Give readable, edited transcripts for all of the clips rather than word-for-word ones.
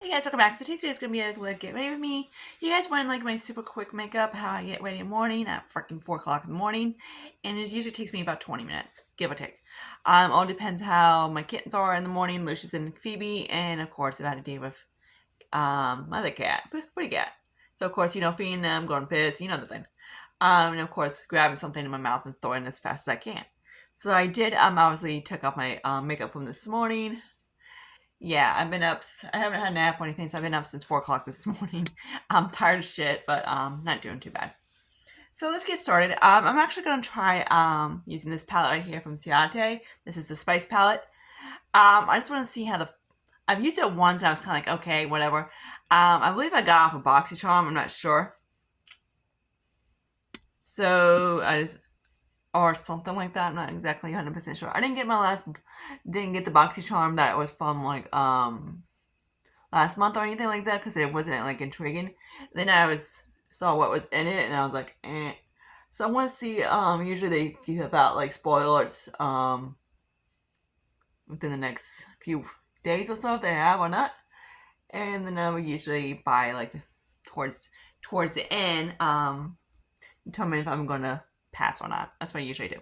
Hey guys, welcome back. So today's video is going to be like get ready with me. You guys want like my super quick makeup, how I get ready in the morning at freaking 4 o'clock in the morning. And it usually takes me about 20 minutes, give or take. All depends how my kittens are in the morning, Lucius and Phoebe. And of course, if I had to deal with my other cat, pretty cat. So of course, feeding them, going piss, the thing. And of course, grabbing something in my mouth and throwing it as fast as I can. So I did, obviously took off my makeup from this morning. Yeah, I've been up. I haven't had a nap or anything, so I've been up since 4 o'clock this morning. I'm tired as shit, but not doing too bad. So let's get started. I'm actually gonna try using this palette right here from Ciate. This is the Spice palette. I just want to see how I've used it once and I was kind of like, okay, whatever. I believe I got off a BoxyCharm. I'm not sure. So I just or something like that. I'm not exactly 100% sure. I didn't get the BoxyCharm that was from like last month or anything like that because it wasn't like intriguing. Then I saw what was in it and I was like, eh. So I want to see. Usually they give about like spoilers within the next few days or so if they have or not. And then I would usually buy like towards the end determine if I'm gonna pass or not. That's what I usually do.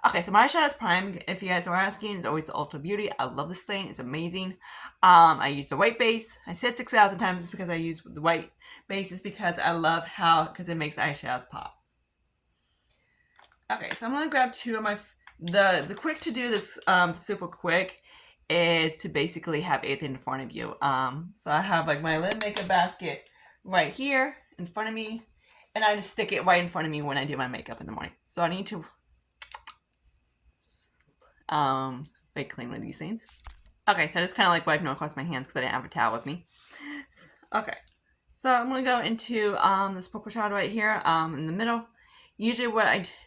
Okay, so my eyeshadow prime, if you guys are asking, is always the Ulta Beauty. I love this thing. It's amazing. I use the white base. I said 6,000 times it's because I use the white base is because I love because it makes eyeshadows pop. Okay, so I'm going to grab two of my... The quick to do this super quick is to basically have everything in front of you. So I have like my lid makeup basket right here in front of me. And I just stick it right in front of me when I do my makeup in the morning. So I need to fake clean one of these things. Okay, so I just kind of like wiping it across my hands because I didn't have a towel with me. Okay, so I'm gonna go into this purple shadow right here in the middle. Usually,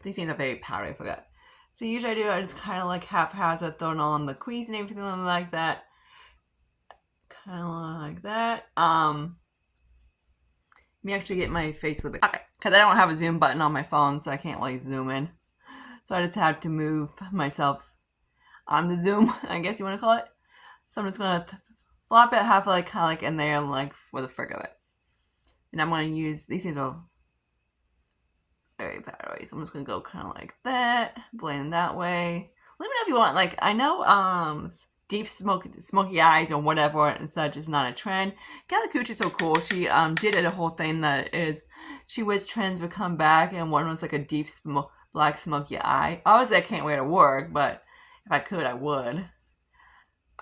these things are very powdery. I forgot. So usually I just kind of like haphazard throwing on the crease and everything like that. Kind of like that. Let me actually get my face a little bit. Okay, because I don't have a zoom button on my phone, so I can't like zoom in. So I just have to move myself on the zoom, I guess you want to call it. So I'm just gonna flop it half like kind of like in there, like for the frick of it. And I'm gonna use these things are very powdery, so I'm just gonna go kind of like that, blend that way. Let me know if you want. Like I know, deep smoky eyes or whatever and such is not a trend. Kelly Cooch is so cool. She did a whole thing that is she wished trends would come back, and one was like a deep black smoky eye. Obviously, I can't wear it to work, but if I could, I would.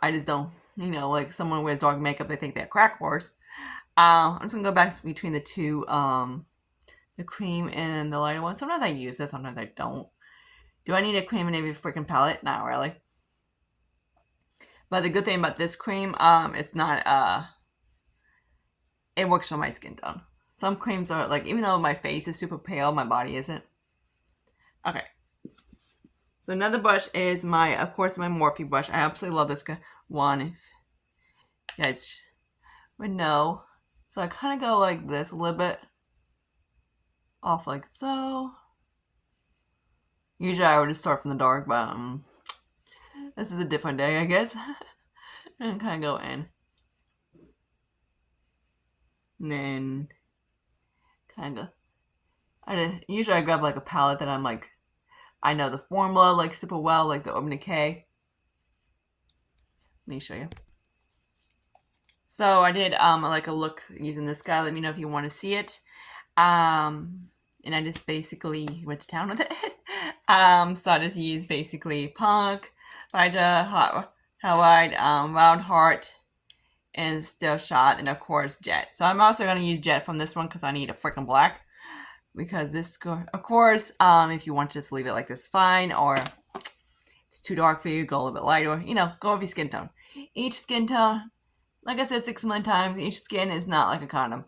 I just don't, like someone wears dark makeup, they think they're crack horse. I'm just gonna go back between the two, the cream and the lighter one. Sometimes I use this, sometimes I don't. Do I need a cream in every freaking palette? Not really. But the good thing about this cream, it's not, it works for my skin tone. Some creams are like, even though my face is super pale, my body isn't. Okay. So another brush is of course, my Morphe brush. I absolutely love this one. If you guys would know. So I kind of go like this a little bit. Off like so. Usually I would just start from the dark, but this is a different day, I guess. And kind of go in. And then kind of, usually I grab like a palette that I'm like, I know the formula like super well, like the Urban Decay. Let me show you. So I did like a look using this guy. Let me know if you want to see it. And I just basically went to town with it. So I just used basically Punk, Vija, Hot Howard, Round Heart, and Still Shot, and of course Jet. So I'm also going to use Jet from this one because I need a freaking black. Because this, of course, if you want to just leave it like this, fine. Or if it's too dark for you, go a little bit lighter. Go with your skin tone. Each skin tone, like I said 6 million times, each skin is not like a condom.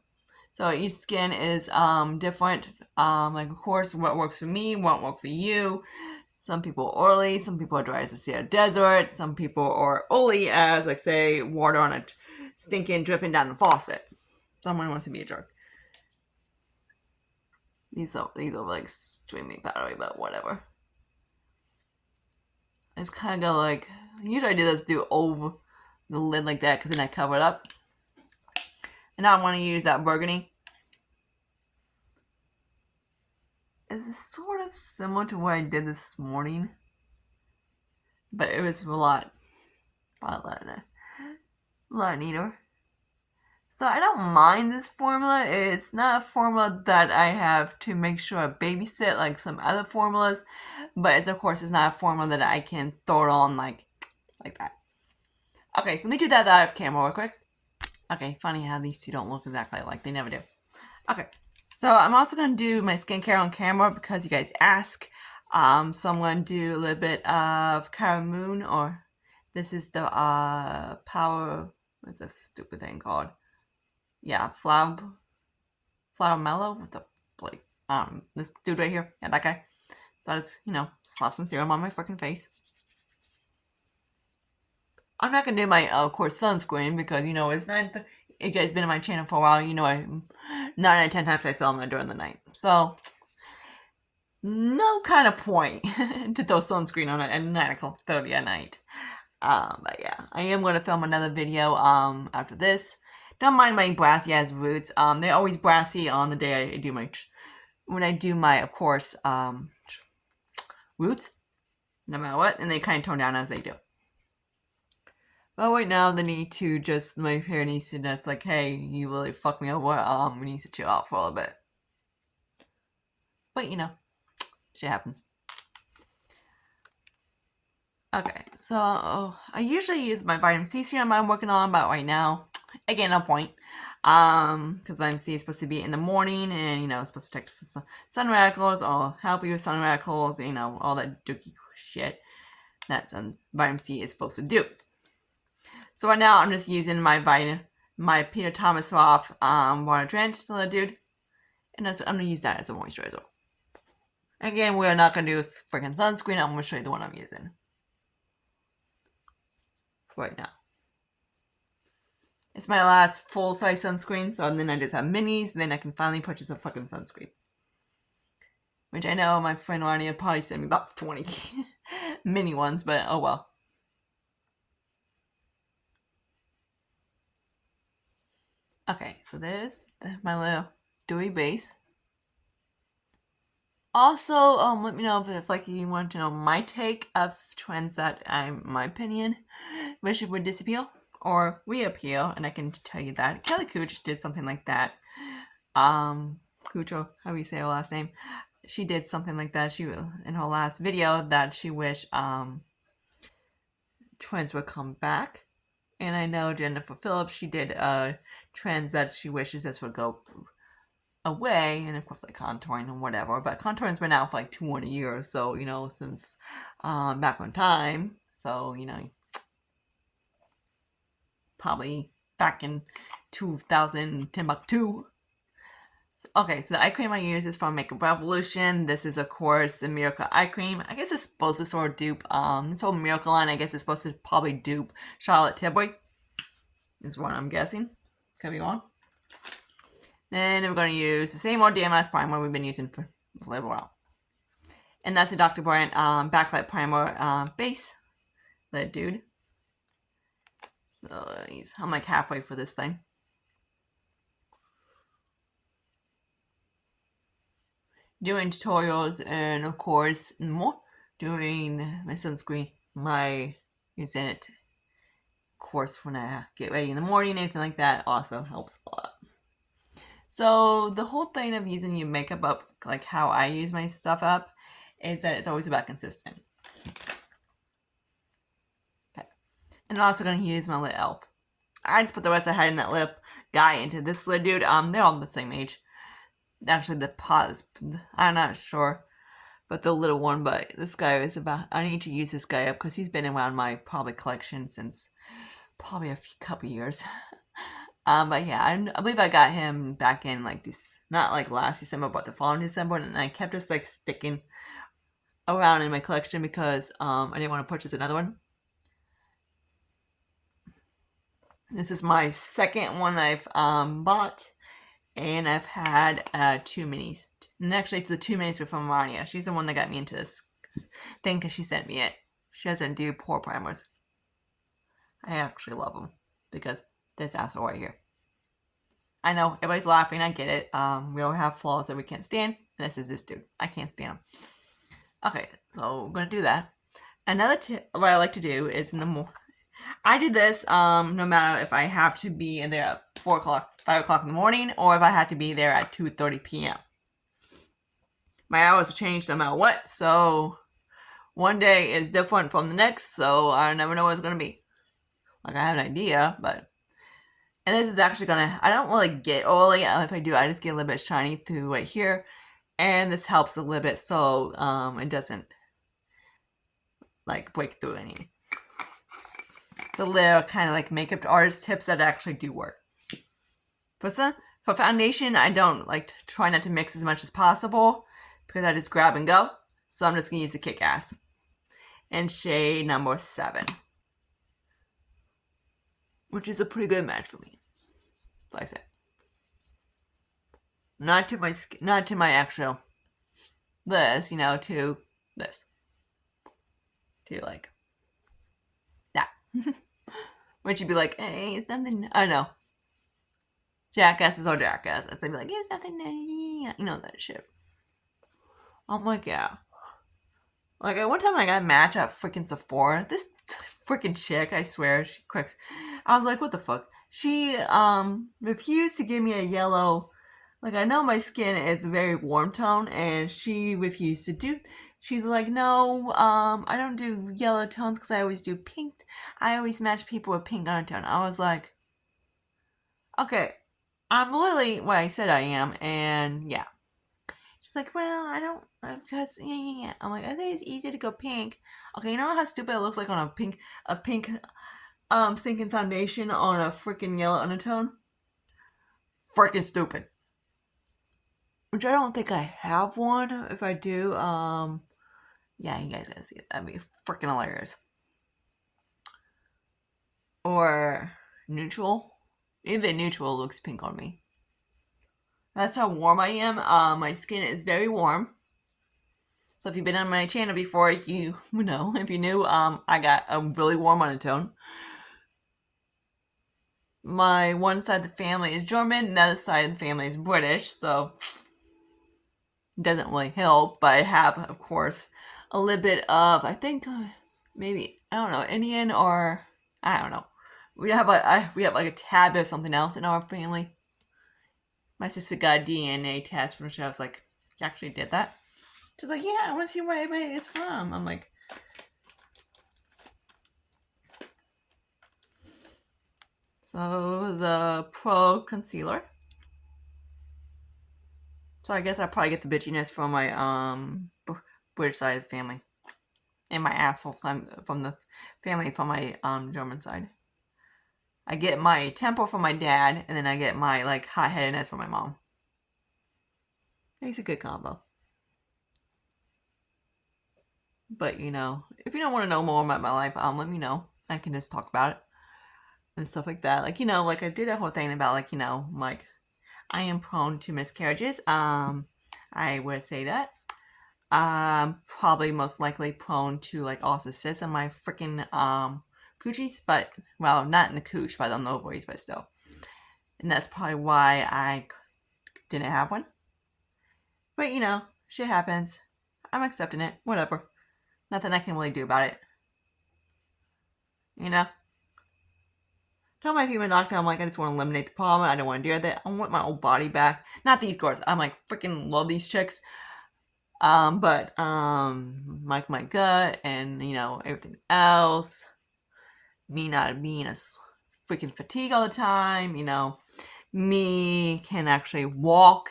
So each skin is different. Like of course, what works for me won't work for you. Some people are oily, some people are dry as the Sahara Desert, some people are oily as, like, say, water on a stinking dripping down the faucet. Someone wants to be a jerk. These are like extremely powdery, but whatever. I just kind of go like, usually I do over the lid like that because then I cover it up. And now I want to use that burgundy. It's sort of similar to what I did this morning, but it was a lot neater. So I don't mind this formula. It's not a formula that I have to make sure I babysit like some other formulas, but it's, of course, it's not a formula that I can throw it on like that. Okay, so let me do that out of camera real quick. Okay, funny how these two don't look exactly alike. They never do. Okay, so I'm also going to do my skincare on camera because you guys ask. So I'm going to do a little bit of Cara Moon, or this is the Power, what's this stupid thing called? Yeah, Flower Mellow with the, like, this dude right here. Yeah, that guy. So I just, slap some serum on my freaking face. I'm not gonna do my, of course, sunscreen because, it's not, you guys been on my channel for a while, 9 out of 10 times I film it during the night. So, no kind of point to throw sunscreen on it at 9:30 at night. But yeah, I am going to film another video, after this. Don't mind my brassy ass roots. They're always brassy on the day I do when I do my, of course, roots, no matter what, and they kind of tone down as they do. But right now, my hair needs to just like, hey, you really fucked me over, we need to chill out for a little bit. But, shit happens. Okay, so I usually use my vitamin C serum I'm working on, but right now, again, no point. Because vitamin C is supposed to be in the morning, and, it's supposed to protect sun radicals, or help you with sun radicals, all that dookie shit that vitamin C is supposed to do. So right now, I'm just using my Peter Thomas Roth water drenched little dude, and I'm gonna use that as a moisturizer. Again, we're not gonna do freaking sunscreen. I'm gonna show you the one I'm using right now. It's my last full-size sunscreen, so then I just have minis, then I can finally purchase a fucking sunscreen. Which I know my friend Ronnie will probably send me about 20 mini ones, but oh well. Okay, so there's my little dewy base. Also, let me know if you want to know my take of trends that my opinion, wish it would disappear or reappear, and I can tell you that Kelly Cooch did something like that. Cucho, how do you say her last name? She did something like that. She, in her last video, that she wished trends would come back. And I know Jennifer Phillips, she did trends that she wishes this would go away, and of course like contouring and whatever, but contouring's been out for like 200 years, so since back on time, so probably back in 2000 Timbuktu. Okay, so the eye cream I use is from Makeup Revolution. This is, of course, the Miracle Eye Cream. I guess it's supposed to sort of dupe, this whole Miracle line, I guess it's supposed to probably dupe Charlotte Tilbury, is what I'm guessing. Could be wrong. Then we're going to use the same old DMS primer we've been using for a little while. And that's a Dr. Bryant Backlight Primer base. That dude. So I'm like halfway for this thing. Doing tutorials and, of course, more. Doing my sunscreen, using it, of course, when I get ready in the morning, anything like that, also helps a lot. So the whole thing of using your makeup up, like how I use my stuff up, is that it's always about consistent. Okay. And I'm also going to use my lip elf. I just put the rest I had in that lip guy into this lid dude. They're all the same age. Actually, the pot is, I'm not sure, but the little one, but this guy is about, I need to use this guy up because he's been around my probably collection since probably a couple years. But yeah, I believe I got him back in like this, not like last December, but the following December, and I kept just like sticking around in my collection because I didn't want to purchase another one. This is my second one I've bought, and I've had 2 minis. And actually, the 2 minis were from Rania. She's the one that got me into this thing because she sent me it. She doesn't do pore primers. I actually love them because this asshole right here. I know everybody's laughing. I get it. We all have flaws that we can't stand. And this is this dude. I can't stand him. Okay, so we're gonna do that. Another tip, what I like to do is in the morning. I do this no matter if I have to be in there at 4 o'clock, 5 o'clock in the morning, or if I have to be there at 2:30 p.m. My hours change no matter what, so one day is different from the next, so I never know what it's gonna be. Like I have an idea, but and this is actually gonna. I don't really get oily. If I do, I just get a little bit shiny through right here, and this helps a little bit so it doesn't like break through any. It's a little kind of like makeup artist tips that actually do work. For foundation, I don't like to try not to mix as much as possible because I just grab and go. So I'm just gonna use the Kick Ass and shade number 7, which is a pretty good match for me. Like I said, not to my actual this, to this, to like that. Which you'd be like, hey, it's nothing. I know. Jackasses are jackasses. They'd be like, it's nothing. That shit. I'm like, yeah. Like, one time I got a match at freaking Sephora. This freaking chick, I swear, she cracks. I was like, what the fuck? She, refused to give me a yellow. Like, I know my skin is a very warm tone, and she refused to do. She's like, no, I don't do yellow tones because I always do pink. I always match people with pink undertone. I was like, okay, I'm literally what I said I am, and yeah. She's like, well, I don't, because, yeah. I'm like, I think it's easy to go pink. Okay, you know how stupid it looks like on a pink, stinking foundation on a freaking yellow undertone? Freaking stupid. Which I don't think I have one. If I do, yeah, you guys gotta see it. That'd be freaking hilarious. Or neutral. Even neutral looks pink on me. That's how warm I am. My skin is very warm. So if you've been on my channel before, you know. If you knew, I got a really warm undertone. My one side of the family is German, the other side of the family is British, so it doesn't really help. But I have, of course, a little bit of, I think, maybe, I don't know, Indian or, I don't know. We have like a tad of something else in our family. My sister got a DNA test, which I was like, you actually did that? She's like, yeah, I want to see where everybody is from. I'm like, so the Pro Concealer. So I guess I probably get the bitchiness from my British side of the family, and my asshole side from the family from my German side. I get my temper from my dad, and then I get my like hot-headedness from my mom. It's a good combo. But if you don't want to know more about my life, let me know. I can just talk about it and stuff like that. Like like I did a whole thing about like I am prone to miscarriages. I would say that. Probably most likely prone to like also cysts on my freaking coochies, but well, not in the cooch, but on the ovaries, but still. And that's probably why I didn't have one. But shit happens. I'm accepting it. Whatever. Nothing I can really do about it. Tell my female doctor, I'm like, I just want to eliminate the problem. I don't want to deal with it. I want my old body back. Not these girls. I'm like, freaking love these chicks. But like my gut and everything else. Me not being a freaking fatigue all the time. Me can actually walk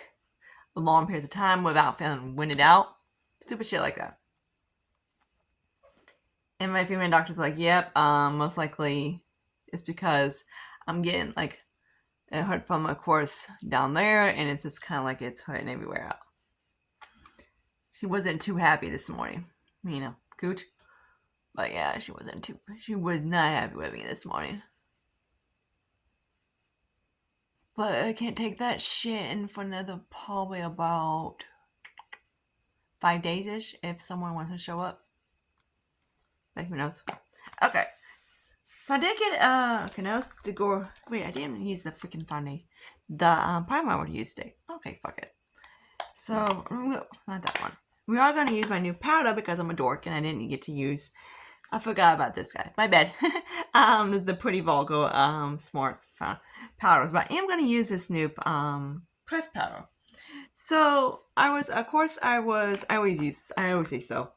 long periods of time without feeling winded out. Stupid shit like that. And my female doctor's like, yep, most likely it's because I'm getting like it hurt from of course down there, and it's just kind of like it's hurting everywhere out. She wasn't too happy this morning, cooch. But yeah, she was not happy with me this morning. But I can't take that shit in for another probably about 5 days-ish if someone wants to show up. Like, who knows? Okay. So I did get, okay, now it's to go, wait, I didn't use the freaking foundation. The primer I would use today. Okay, fuck it. So, not that one. We are going to use my new powder because I'm a dork and I didn't get to use, I forgot about this guy. My bad. The Pretty Vulgar, Smart powders. But I am going to use this new, press powder. So, I always say so.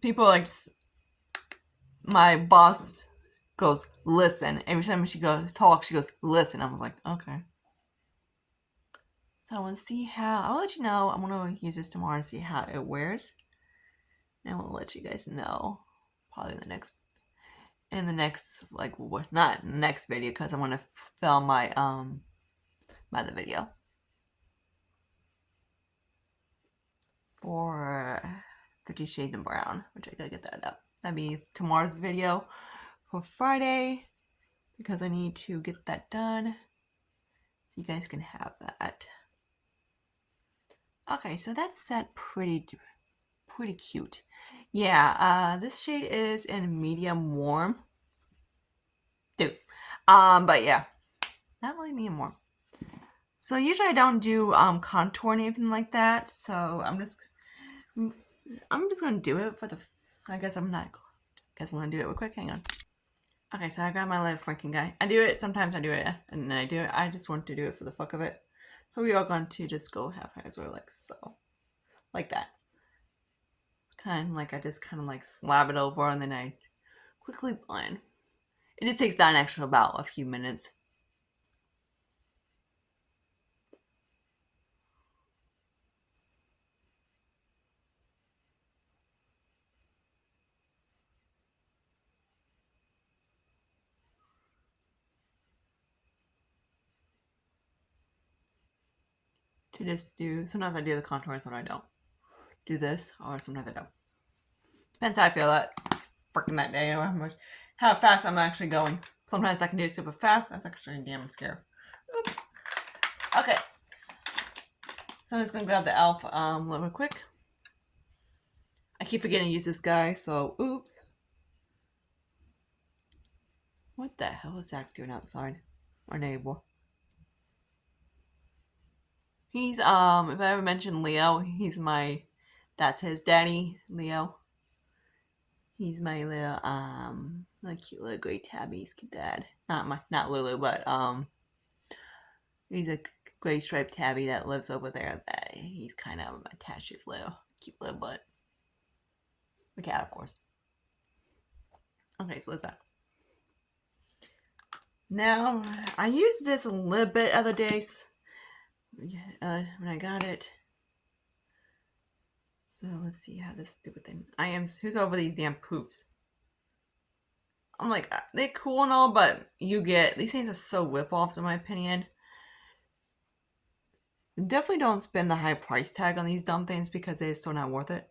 People like, my boss goes, listen. Every time she goes talk, she goes, listen. I was like, okay. So I want to see how, I'll let you know. I'm going to use this tomorrow and see how it wears. And I will let you guys know probably in the next, like, what, not next video, because I want to film my, the video. For 50 Shades of Brown, which I gotta get that up. That'd be tomorrow's video for Friday, because I need to get that done so you guys can have that. Okay, so that's set pretty cute. Yeah, this shade is in medium warm. Dude. But yeah, not really medium warm. So usually I don't do contour or anything like that. So I'm just gonna do it for the. I guess I'm not. I guess I'm gonna do it real quick. Hang on. Okay, so I got my little freaking guy. I do it sometimes. I do it, and then I do it. I just want to do it for the fuck of it. So we are going to just go half eyes or like so, like that. Kind of like I just kind of like slab it over, and then I quickly blend. It just takes about a few minutes. To just do, sometimes I do the contour, sometimes I don't. Do this, or sometimes I don't. Depends how I feel freaking that day, or how fast I'm actually going. Sometimes I can do it super fast. That's actually damn scary. Oops. Okay. So I'm just gonna grab the e.l.f. Real quick. I keep forgetting to use this guy, so oops. What the hell is Zach doing outside? Our neighbor. He's if I ever mentioned Leo, that's his daddy, Leo. He's my little like cute little gray tabby's dad. Not Lulu, but he's a gray striped tabby that lives over there. That he's kind of attached to his little cute little butt. The cat, of course. Okay, so listen. Now I used this a little bit other days when I got it. So let's see how this stupid thing. Who's over these damn poofs? I'm like, they're cool and all, but these things are so whip-offs in my opinion. Definitely don't spend the high price tag on these dumb things because they're so not worth it.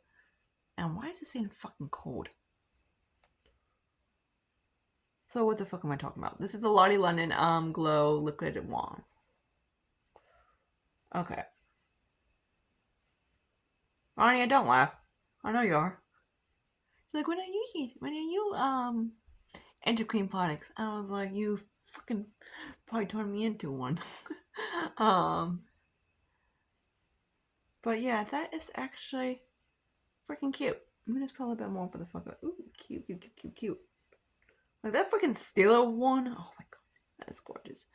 And why is this thing fucking cold? So what the fuck am I talking about? This is the Lottie London Glow Liquid Wand. Okay. Anya, don't laugh. I know you are. She's like, when are you into cream products? I was like, you fucking probably turned me into one. But yeah, that is actually freaking cute. I'm gonna just put a little bit more for the fuck of it. Ooh, cute. Like that freaking Stila one. Oh my god, that is gorgeous.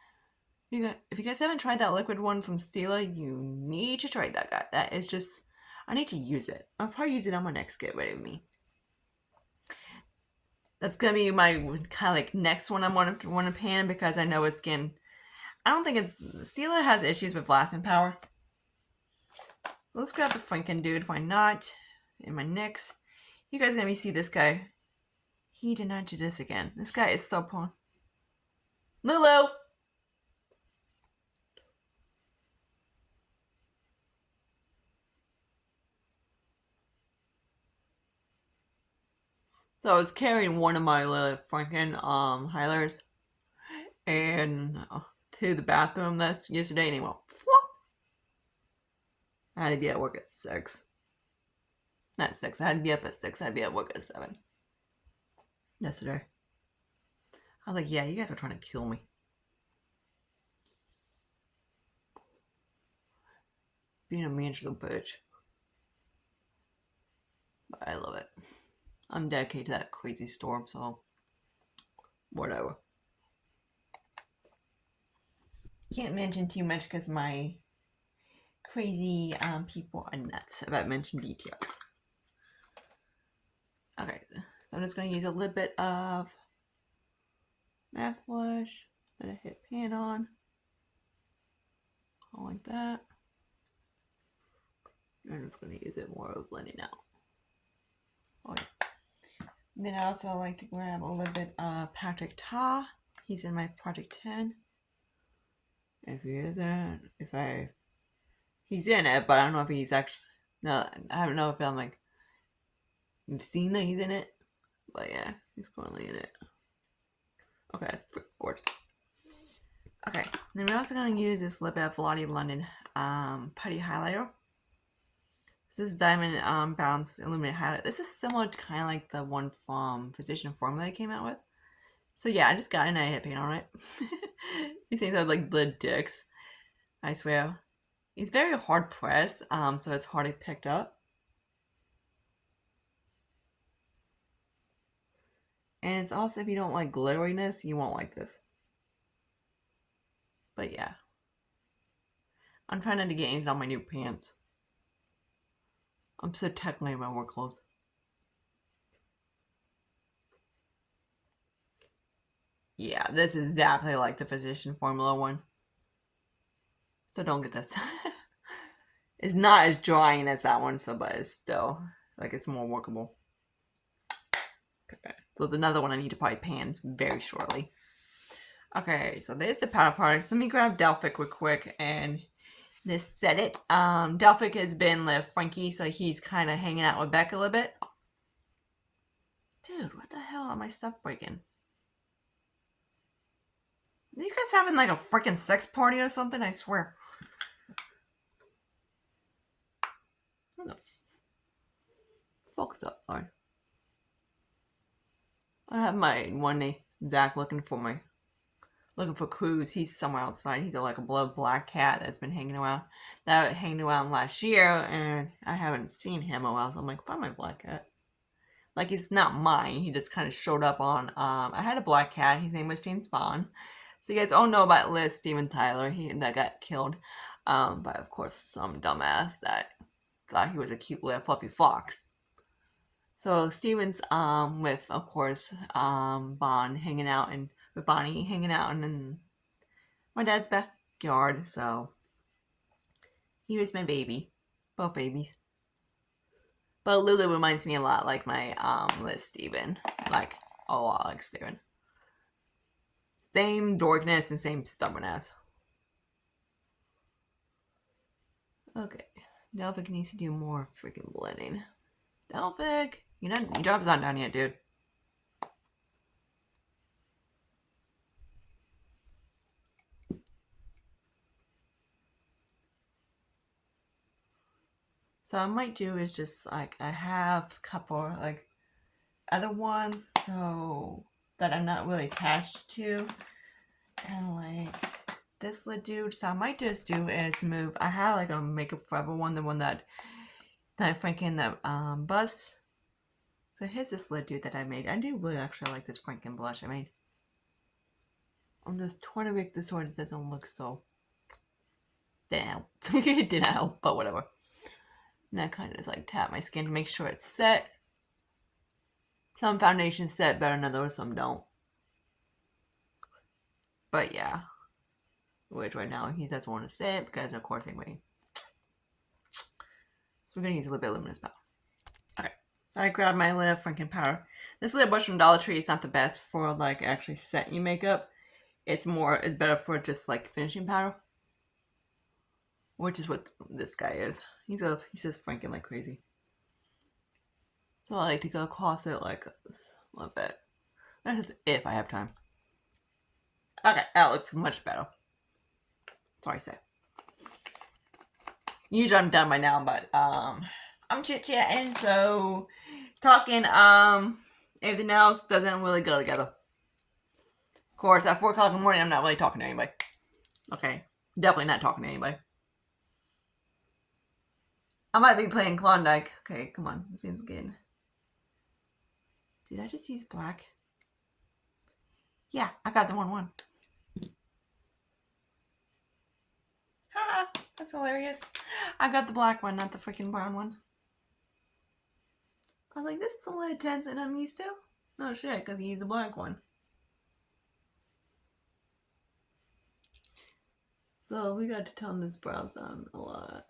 If you guys haven't tried that liquid one from Stila, you need to try that guy. That is just, I need to use it. I'll probably use it on my next Get Ready With Me. That's gonna be my kind of like next one I want to pan because I know it's getting. I don't think Stila has issues with lasting power. So let's grab the Franken dude. Why not? In my next, you guys gonna see this guy. He did not do this again. This guy is so poor. Lulu. So I was carrying one of my little Franken highlighters and to the bathroom yesterday, and he went flop. I had to be at work at 6. Not 6. I had to be up at 6. I had to be at work at 7. yesterday. I was like, yeah, you guys are trying to kill me. Being a man's a bitch. But I love it. I'm dedicated to that crazy storm, so whatever. Can't mention too much because my crazy people are nuts about mentioning details. Okay, so I'm just going to use a little bit of matte blush that I hit pan on. Like that. I'm just going to use it more of blending out. Okay. Then I also like to grab a little bit of Patrick Ta. He's in my Project 10. If he isn't, he's in it, but I don't know if he's actually, no, I don't know if I'm like, you've seen that he's in it, but yeah, he's currently in it. Okay, that's freaking gorgeous. Okay, then we're also going to use this lip of Lottie London putty highlighter. This is Diamond Bounce Illuminate Highlight. This is similar to kind of like the one from Physician Formula I came out with. So yeah, I just got it and I hit paint on it. These things are like the dicks, I swear. It's very hard pressed, so it's hardly picked up. And it's also, if you don't like glitteriness, you won't like this. But yeah. I'm trying not to get anything on my new pants. I'm so technically in my work clothes. Yeah, this is exactly like the Physician Formula one. So don't get this. It's not as drying as that one, so but it's still like it's more workable. Okay. So there's another one I need to probably pan very shortly. Okay, so there's the powder products. Let me grab Delphic real quick and this set it. Delphic has been with Frankie, so he's kind of hanging out with Becca a little bit. Dude, what the hell am I stuff breaking? Are these guys having like a freaking sex party or something? I swear. What the fuck is up? Sorry. I have my one day Zach looking for Cruz. He's somewhere outside. He's like a black cat that's been hanging around. That hanging around last year, and I haven't seen him in a while. So I'm like, find my black cat. Like it's not mine. He just kind of showed up on. I had a black cat. His name was James Bond. So you guys all know about Liz Steven Tyler. That got killed. But of course some dumbass that thought he was a cute little fluffy fox. So Steven's with of course Bond hanging out and with Bonnie hanging out in my dad's backyard. So he was my baby, both babies. But Lulu reminds me a lot like my Liz Steven, like a lot like Steven. Same dorkness and same stubbornness. Okay, Delphic needs to do more freaking blending. Delphic, your job's not done yet, dude. So I might do is just like I have a couple like other ones so that I'm not really attached to, and like this lid dude. So I might just do is move. I have like a Makeup Forever one, the one that Franken that bust. So here's this lid dude that I made. I do really actually like this Franken blush I made. I'm just trying to make this so it doesn't look so. Didn't help. It didn't help, but whatever. And I kind of just like tap my skin to make sure it's set. Some foundations set better than others, some don't. But yeah. Which right now he doesn't want to sit because of course anyway. So we're gonna use a little bit of luminous powder. Okay. So I grabbed my lid of Franken powder. This lid brush from Dollar Tree is not the best for like actually setting your makeup. It's better for just like finishing powder. Which is what this guy is. He says Franken like crazy. So I like to go across it like this a little bit. That is if I have time. Okay, that looks much better. Sorry, say. Usually I'm done by now, but I'm chit-chatting, so talking. Everything else doesn't really go together. Of course, at 4 o'clock in the morning, I'm not really talking to anybody. Okay, definitely not talking to anybody. I might be playing Klondike. Okay, come on. This seems good. Did I just use black? Yeah, I got the 1-1. Ha! That's hilarious. I got the black one, not the freaking brown one. I was like, this is a little tense and I'm used to. Oh shit, because he used the black one. So we got to tone this brows down a lot.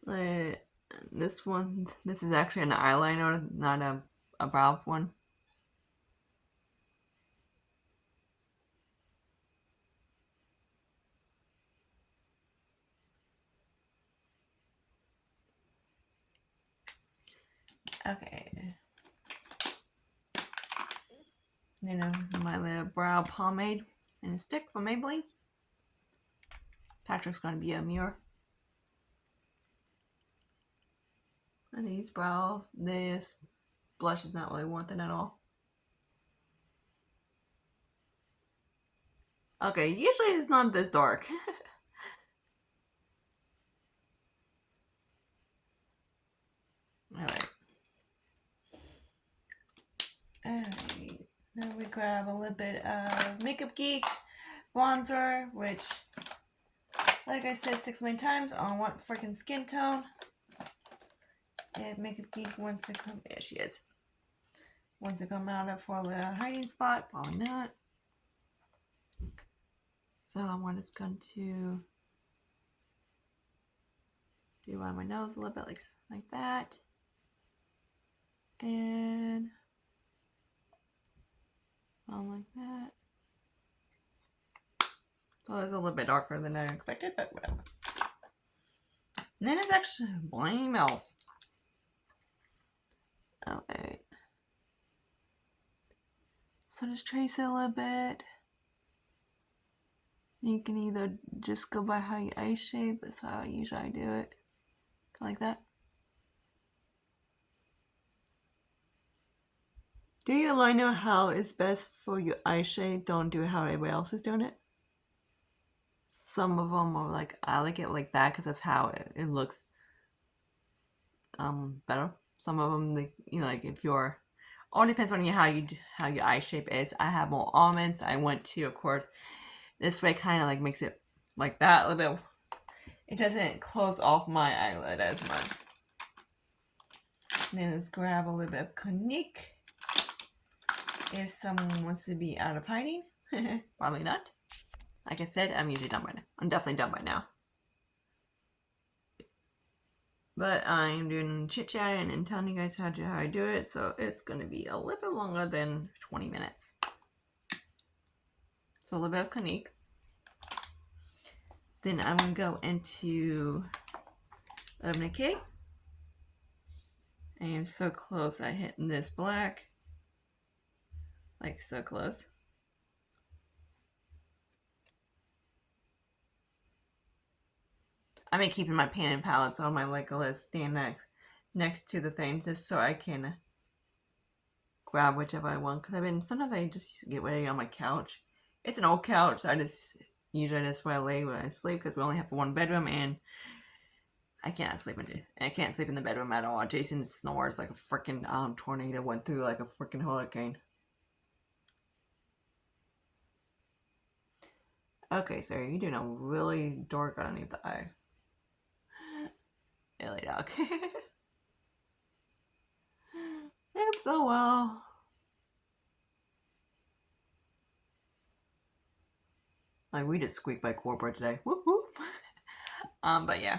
Like, this one, this is actually an eyeliner, not a brow one. Okay. You know, my little brow pomade and a stick from Maybelline. Patrick's gonna be a mirror. And these brow, this blush is not really worth it at all. Okay, usually it's not this dark. Alright. Alright. Now we grab a little bit of Makeup Geek bronzer, which, like I said 6 million times, on what freaking skin tone. If Makeup Geek wants to come, yeah, she is. Wants to come out for a little hiding spot, probably not. So I'm just going to do around my nose a little bit, like that. And like that. So it's a little bit darker than I expected, but whatever. And then it's actually blame mouth. Okay. So just trace it a little bit. You can either just go by how you eye shape. That's how I usually do it. Like that. Do you like know how it's best for your eye shape? Don't do it how everybody else is doing it. Some of them are like, I like it like that because that's how it looks better. Some of them, like, you know, like if you're, all depends on you how your eye shape is. I have more almonds. I went to, of course, this way kind of like makes it like that a little bit. It doesn't close off my eyelid as much. And then let's grab a little bit of Clinique. If someone wants to be out of hiding, probably not. Like I said, I'm usually done by now. I'm definitely done by now. But I am doing chit chat and telling you guys how I do it, so it's going to be a little bit longer than 20 minutes. So a little bit of Clinique. Then I'm going to go into Urban Decay. I am so close. I hit this black. Like so close. I may keep my pan and palettes on my list stand next to the thing just so I can grab whichever I want. Because sometimes I just get ready on my couch. It's an old couch, so usually that's where I lay when I sleep because we only have one bedroom and I can't sleep in the bedroom at all. Jason snores like a freaking tornado went through like a freaking hurricane. Okay, so you're doing a really dark underneath the eye. Really dark. Yep, so well. Like we just squeaked by corporate today. Whoop whoop. But yeah.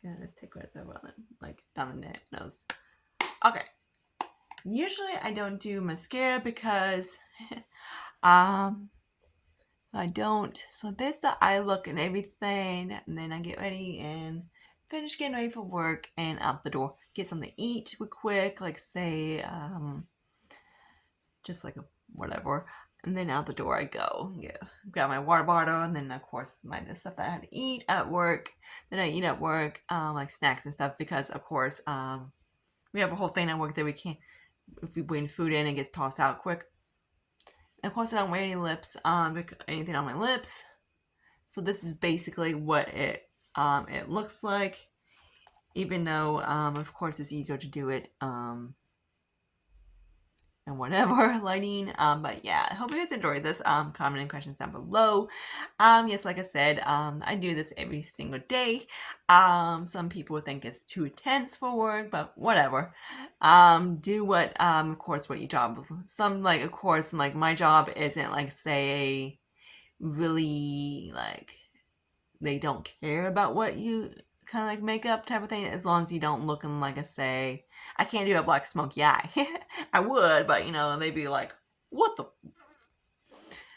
Yeah, just take what it's over like down the nose. Okay. Usually I don't do mascara because I don't. So there's the eye look and everything, and then I get ready and finish getting ready for work and out the door. Get something to eat real quick, like say just like whatever. And then out the door I go. Grab my water bottle, and then of course the stuff that I had to eat at work. Then I eat at work, like snacks and stuff, because of course we have a whole thing at work that we can't, if we bring food in, it gets tossed out quick. And of course I don't wear any lips, anything on my lips. So this is basically what it looks like, even though of course it's easier to do it and whatever lighting. But yeah, I hope you guys enjoyed this. Comment and questions down below. Yes, like I said, I do this every single day. Some people think it's too intense for work, but whatever. Do what of course what your job, some like of course like my job isn't like say really like they don't care about what you kind of like makeup type of thing, as long as you don't looking like a say, I can't do a black smoky eye. I would, but you know, they'd be like, what the,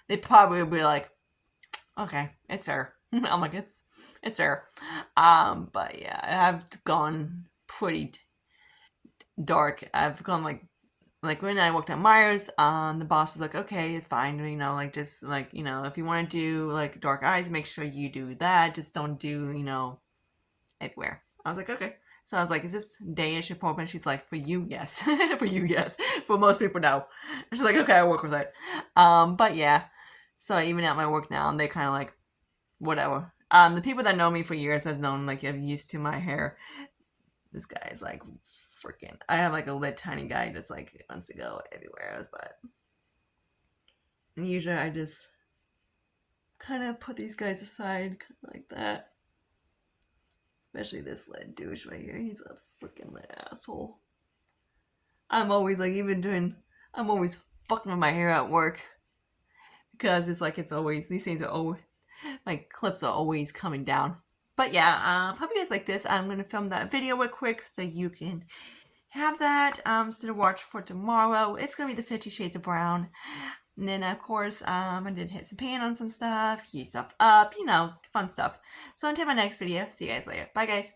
they probably would be like, okay, it's her. I'm like, it's her. But yeah, I've gone pretty dark. I've gone like when I worked at Myers, the boss was like, okay, it's fine, you know, like just like, you know, if you want to do like dark eyes, make sure you do that. Just don't do, you know, everywhere. I was like, okay. So I was like, is this day-ish appointment? She's like, for you, yes. For you, yes. For most people, no. And she's like, okay, I'll work with it. But yeah. So even at my work now, they kind of like, whatever. The people that know me for years has known, like, I'm used to my hair. This guy is like freaking, I have like a lit tiny guy just like wants to go everywhere, but usually I just kind of put these guys aside like that. Especially this lit douche right here. He's a freaking lit asshole. I'm always like I'm always fucking with my hair at work. Because it's like it's always, these things are always, like clips are always coming down. But yeah, hope you guys like this. I'm going to film that video real quick so you can have that so to watch for tomorrow. It's going to be the 50 Shades of Brown. And then, of course, I did hit some paint on some stuff, heat stuff up, you know, fun stuff. So until my next video, see you guys later. Bye, guys.